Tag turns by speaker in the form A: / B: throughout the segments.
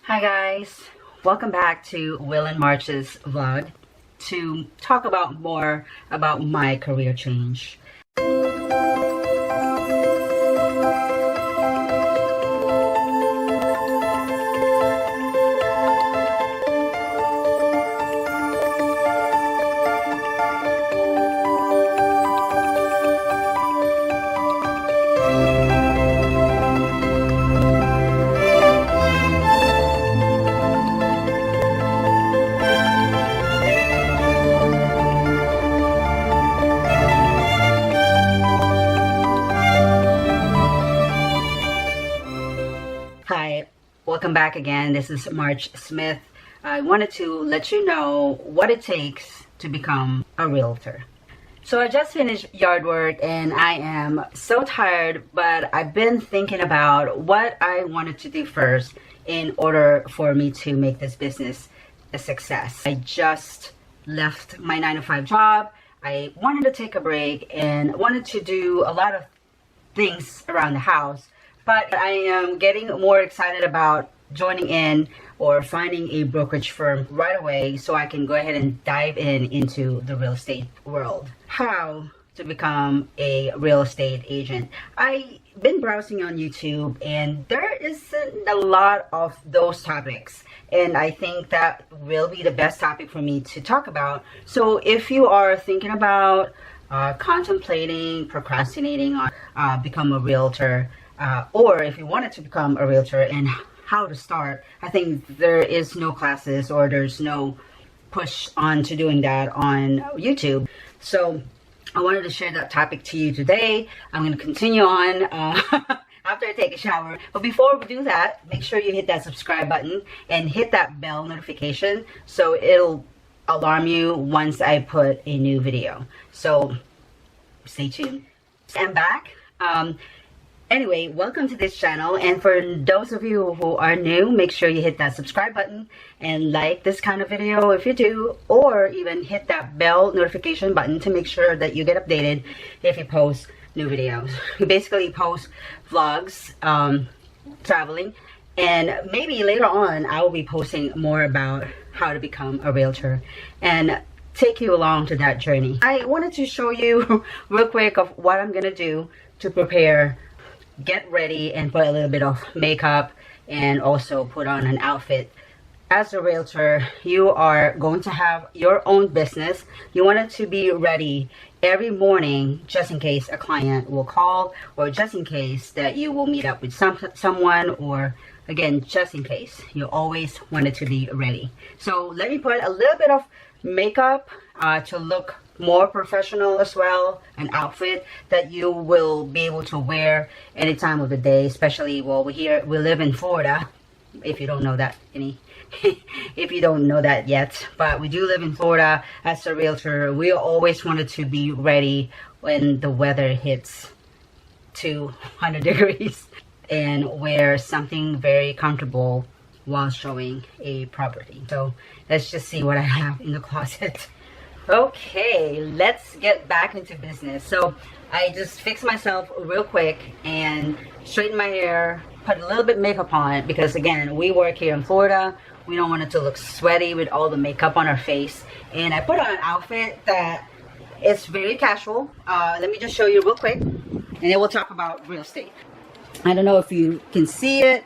A: Hi guys, welcome back to Will and March's vlog to talk about more about my career change. Hi, welcome back again. This is March Smith. I wanted to let you know what it takes to become a realtor. So I just finished yard work and I am so tired, but I've been thinking about what I wanted to do first in order for me to make this business a success. I just left my 9-to-5 job. I wanted to take a break and wanted to do a lot of things around the house. But I am getting more excited about joining in or finding a brokerage firm right away so I can go ahead and dive into the real estate world. How to become a real estate agent. I've been browsing on YouTube and there isn't a lot of those topics. And I think that will be the best topic for me to talk about. So if you are thinking about contemplating, procrastinating on become a realtor, or if you wanted to become a realtor and how to start, I think there is no classes or there's no push on to doing that on YouTube. So I wanted to share that topic to you today. I'm going to continue on after I take a shower. But before we do that, make sure you hit that subscribe button and hit that bell notification so it'll alarm you once I put a new video. So stay tuned. I'm back. Anyway, welcome to this channel, and for those of you who are new, make sure you hit that subscribe button and like this kind of video if you do, or even hit that bell notification button to make sure that you get updated if you post new videos. We basically post vlogs, traveling, and maybe later on I will be posting more about how to become a realtor and take you along to that journey. I wanted to show you real quick of what I'm gonna do to prepare, get ready, and put a little bit of makeup and also put on an outfit. As a realtor, you are going to have your own business. You want it to be ready every morning just in case a client will call, or just in case that you will meet up with someone, or again, just in case. You always want it to be ready. So let me put a little bit of makeup to look more professional as well, an outfit that you will be able to wear any time of the day, especially while we live in Florida. If you don't know that, if you don't know that yet, but we do live in Florida. As a realtor, we always wanted to be ready when the weather hits 200 degrees and wear something very comfortable while showing a property. So let's just see what I have in the closet. Okay, let's get back into business. So I just fixed myself real quick and straightened my hair, put a little bit of makeup on it because again, we work here in Florida. We don't want it to look sweaty with all the makeup on our face. And I put on an outfit that is very casual. Let me just show you real quick and then we'll talk about real estate. I don't know if you can see it.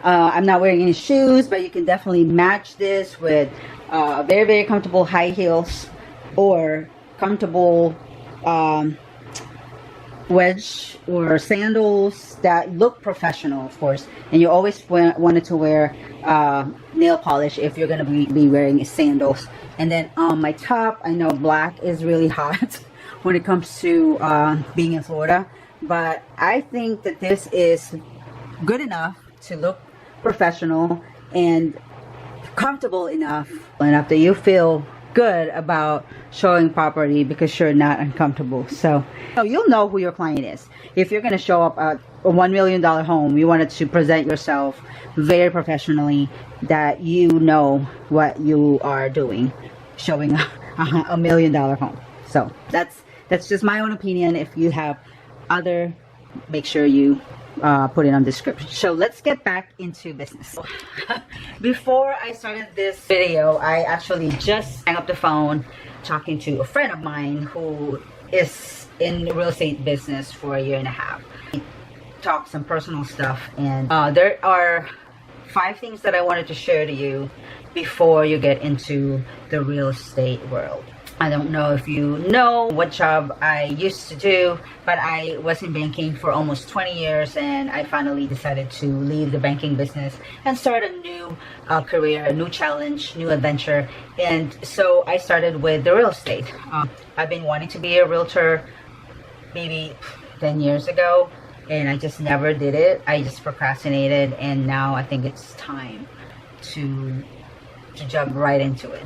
A: I'm not wearing any shoes, but you can definitely match this with very, very comfortable high heels or comfortable wedge or sandals that look professional, of course. And you always wanted to wear nail polish if you're going to be wearing sandals. And then on my top, I know black is really hot when it comes to being in Florida, but I think that this is good enough to look professional and comfortable enough that you feel good about showing property because you're not uncomfortable. So you'll know who your client is. If you're going to show up at a $1 million home, you wanted to present yourself very professionally, that you know what you are doing, showing a $1 million home. So that's just my own opinion. If you have other, make sure you put it on the description. So let's get back into business. Before I started this video, I actually just hung up the phone talking to a friend of mine who is in the real estate business for a year and a half. We talked some personal stuff, and there are 5 things that I wanted to share to you before you get into the real estate world. I don't know if you know what job I used to do, but I was in banking for almost 20 years, and I finally decided to leave the banking business and start a new career, a new challenge, new adventure. And so I started with the real estate. I've been wanting to be a realtor maybe 10 years ago, and I just never did it. I just procrastinated, and now I think it's time to jump right into it.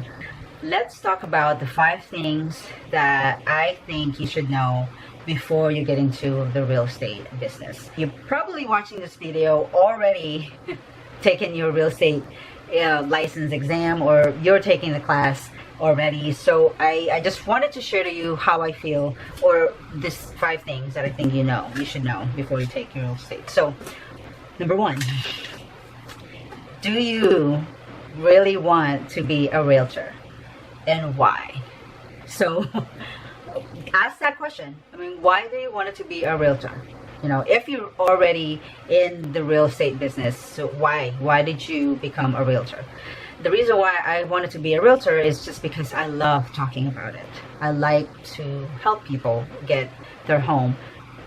A: Let's talk about the 5 things that I think you should know before you get into the real estate business. You're probably watching this video already taking your real estate license exam, or you're taking the class already. So I just wanted to share to you how I feel, or this 5 things that I think you should know before you take your real estate. So number 1, do you really want to be a realtor? And why? So ask that question. I mean, why do you want to be a realtor? If you're already in the real estate business, so why did you become a realtor? The reason why I wanted to be a realtor is just because I love talking about it. I like to help people get their home,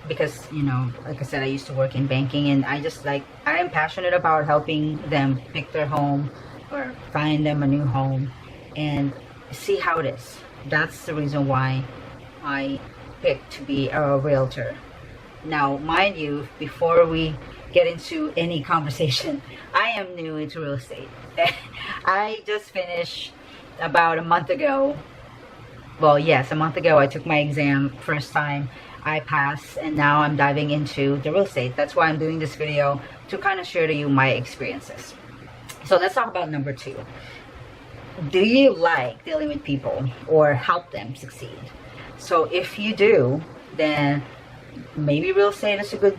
A: because like I said, I used to work in banking, and I am passionate about helping them pick their home or find them a new home and see how it is. That's the reason why I picked to be a realtor. Now, mind you, before we get into any conversation, I am new into real estate. I just finished about a month ago. Well, yes, a month ago I took my exam first time. I passed, and now I'm diving into the real estate. That's why I'm doing this video, to kind of share to you my experiences. So let's talk about number 2. Do you like dealing with people or help them succeed? So if you do, then maybe real estate is a good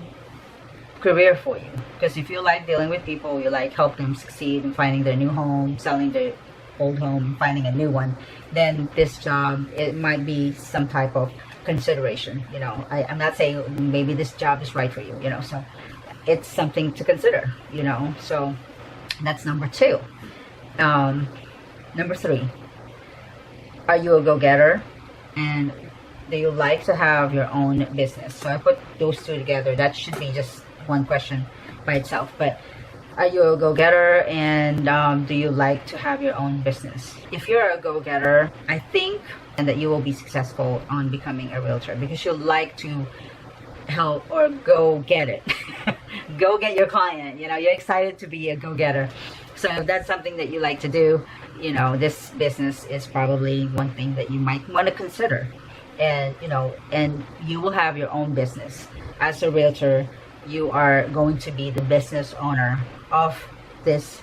A: career for you. Because if you like dealing with people, you like help them succeed in finding their new home, selling their old home, finding a new one, then this job, it might be some type of consideration. I'm not saying maybe this job is right for you, so it's something to consider, so that's number 2. Number 3, are you a go-getter, and do you like to have your own business? So I put those 2 together. That should be just one question by itself. But are you a go-getter, and do you like to have your own business? If you're a go-getter, I think that you will be successful on becoming a realtor, because you'll like to help or go get it. Go get your client. You're excited to be a go-getter. So if that's something that you like to do, this business is probably one thing that you might want to consider. And and you will have your own business. As a realtor, you are going to be the business owner of this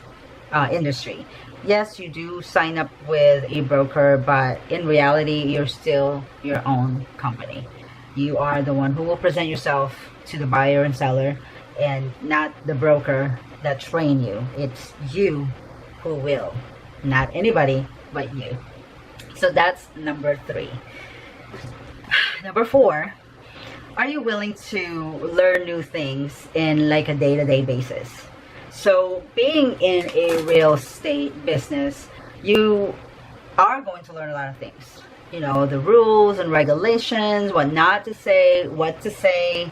A: industry. Yes, you do sign up with a broker, but in reality, you're still your own company. You are the one who will present yourself to the buyer and seller, and not the broker that train you. It's you who will, not anybody but you. So that's number 3. Number 4, are you willing to learn new things in like a day-to-day basis? So being in a real estate business, you are going to learn a lot of things. The rules and regulations, what not to say, what to say,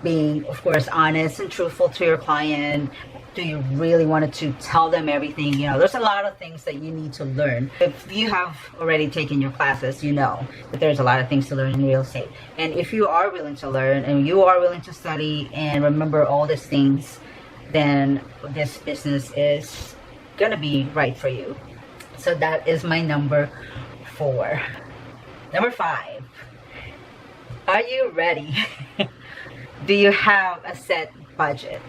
A: being, of course, honest and truthful to your client. Do you really want to tell them everything? There's a lot of things that you need to learn. If you have already taken your classes, you know that there's a lot of things to learn in real estate. And if you are willing to learn, and you are willing to study and remember all these things, then this business is gonna be right for you. So that is my number 4. Number 5, are you ready? Do you have a set budget?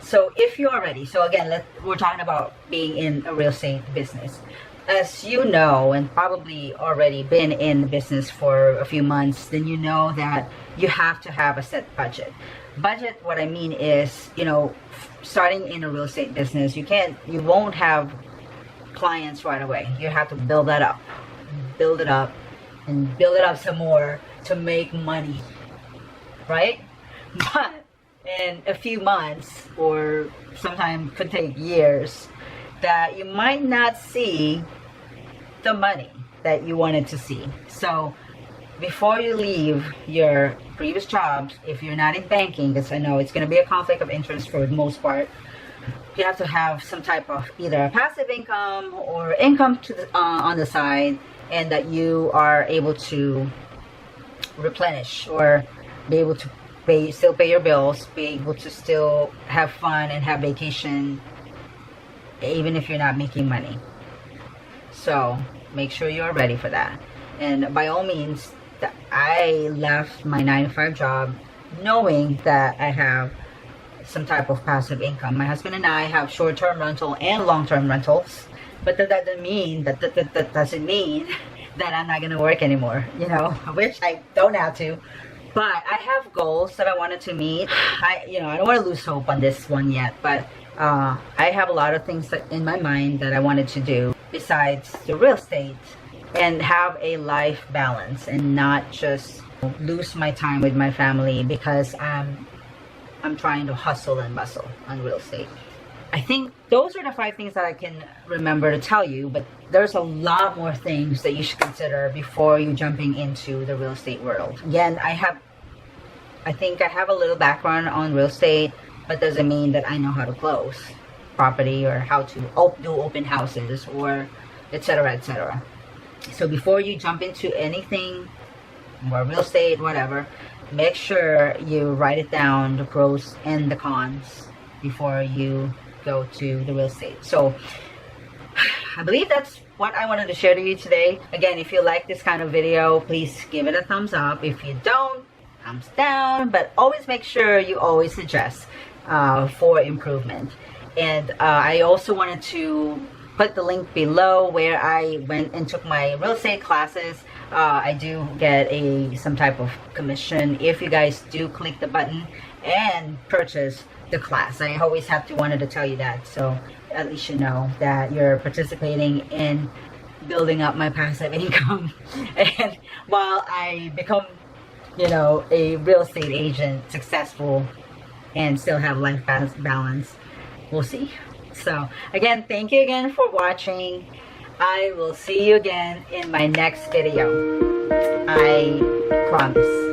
A: So if you are ready, so again, we're talking about being in a real estate business. As you know, and probably already been in the business for a few months, then you know that you have to have a set budget. Budget, what I mean is, you know, starting in a real estate business, you won't have clients right away. You have to build that up, build it up, and build it up some more to make money, right? But in a few months, or sometimes could take years, that you might not see the money that you wanted to see. So before you leave your previous jobs, if you're not in banking, because I know it's going to be a conflict of interest for the most part, you have to have some type of either a passive income or income to the, on the side, and that you are able to replenish or be able to still pay your bills, be able to still have fun and have vacation, even if you're not making money. So make sure you're ready for that. And by all means, I left my 9-to-5 job knowing that I have some type of passive income. My husband and I have short-term rental and long-term rentals, but that doesn't mean that that I'm not gonna work anymore, you know, which I don't have to. But I have goals that I wanted to meet. I don't want to lose hope on this one yet, but I have a lot of things in my mind that I wanted to do besides the real estate, and have a life balance and not just lose my time with my family because I'm trying to hustle and bustle on real estate. I think those are the 5 things that I can remember to tell you, but there's a lot more things that you should consider before you jumping into the real estate world. Again, I think I have a little background on real estate, but doesn't mean that I know how to close property or how to do open houses or etc., etc. So before you jump into anything, or real estate, whatever, make sure you write it down, the pros and the cons, before you go to the real estate. So I believe that's what I wanted to share to you today. Again, if you like this kind of video, please give it a thumbs up. If you don't, thumbs down. But always make sure you always suggest for improvement. And I also wanted to put the link below where I went and took my real estate classes. I do get some type of commission if you guys do click the button and purchase the class. I always wanted to tell you that, so at least you know that you're participating in building up my passive income. And while I become, you know, a real estate agent, successful, and still have life balance, we'll see. So again, thank you again for watching. I will see you again in my next video. I promise.